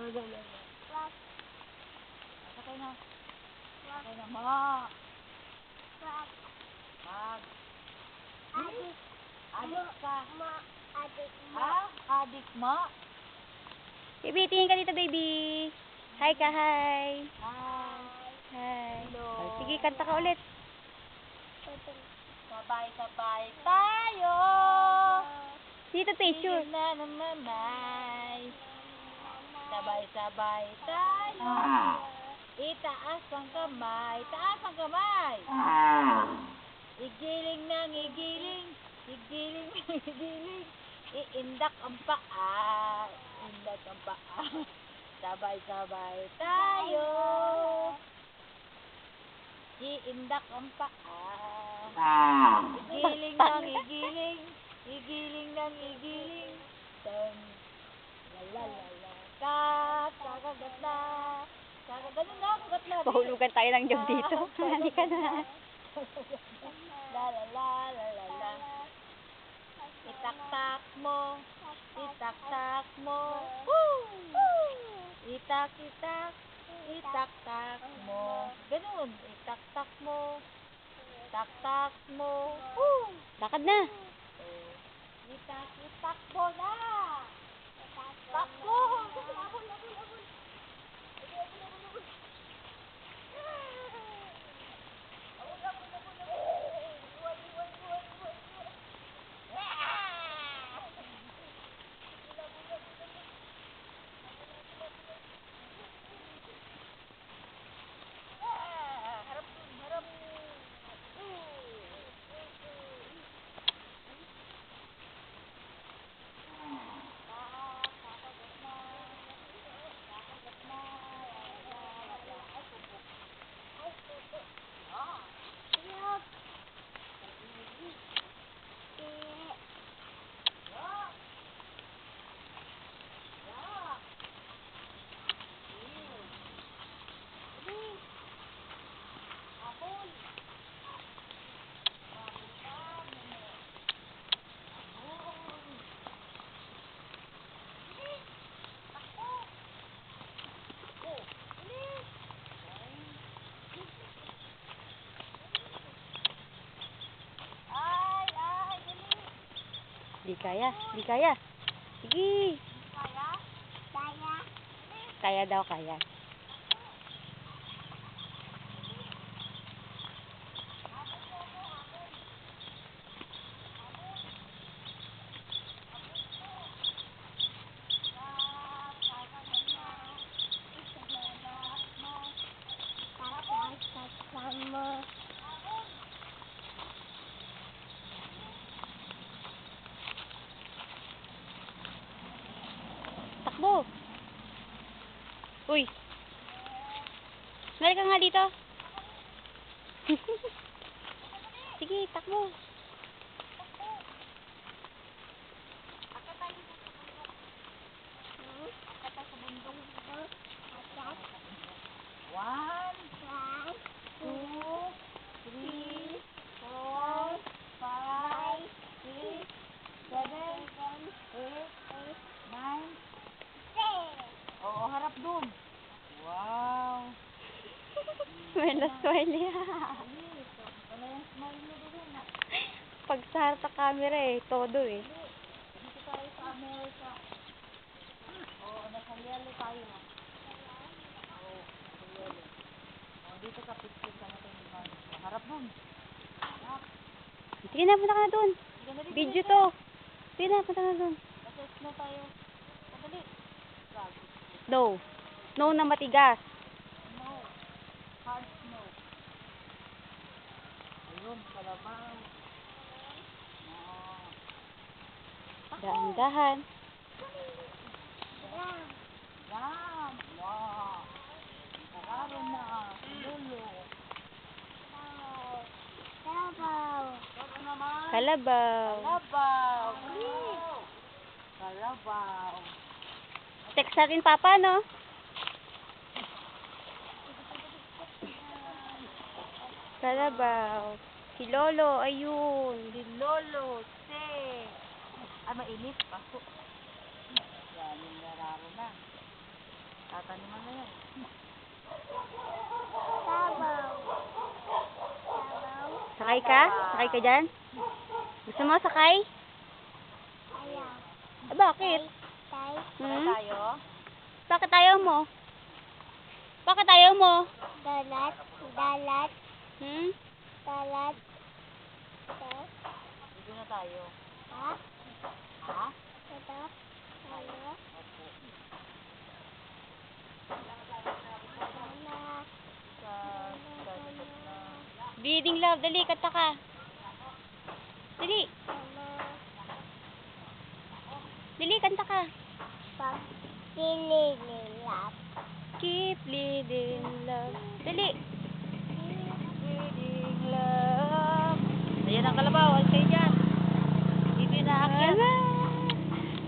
Sakay na. Sakay na, ma. Mag. Adik ka. Ha? Adik mo? Baby, tingin ka dito, baby. Hi ka, hi. Hi. Hi. Hello. Oh, sige, kanta ka ulit. Sabay-sabay tayo. Dito, picture. Sige na namamay. Sabay-sabay tayo. Itaas ang kamay. Taas ang kamay. Igiling ng igiling. Igiling ng igiling. Iindak ang paa. Indak ang paa. Sabay-sabay tayo. Iindak ang paa. Igiling ng igiling. Igiling ng igiling. Tan. Lalalala. Kakagat na. Kakagat na. Kakagat na. Pahulugan tayo ng job dito. Hindi ka na. Lalalala. Itak-tak mo. Itak-tak mo. Itak-itak. Itak-tak mo. Ganun. Itak-tak mo. Itak-tak mo. Lakad na. Itak-itak mo na. Takbo. Labol, labol, labol. Di kaya. Di kaya. Sige. Kaya daw, kaya. Takbo. Uy. Mali ka nga dito. Sige, takbo. One, two, three, four, five, six, seven, eight, nine. Oo, harap dun. Wow. Smile na smile yan. Wala yung smile mo doon. Pag sa harap sa camera todo Dito tayo sa Amerika. Oo, nasa yellow tayo. Oo, nasa yellow. Oo, dito ka picture ka natin yung mga. Harap dun. Harap. Sige na, punta ka na dun. Video to. Sige na, punta ka na dun. Nasa snow tayo. Madali. Snow. Snow na matigas. Snow. Hard snow. Ayun, kalabaw. Dahan-dahan. Yan. Wow. Kararo na. Lulu. Kalabaw. Ano naman? Kalabaw. Kalabaw. Kalabaw. Text natin papa, no? Kalabaw. Si Lolo, ayun. Si Lolo, mainit. Pasok. Yan, yung nararo na. Tataniman na yan. Sabaw. Sabaw. Sakay ka? Sakay ka dyan? Gusto mo sakay? Ayaw. Bakit? Tay. Sakay tayo. Bakit ayaw mo? Bakit ayaw mo? Dalat. Dalat. Hmm? Dalat. Ito. Dito na tayo. Ha? Ha? Ito. Ano? Opo. Mama. Sa likod na. Breathing love, dali, kanta ka. Dali, Mama. dali, kanta ka. Pag nililap. Keep leading love. Dali.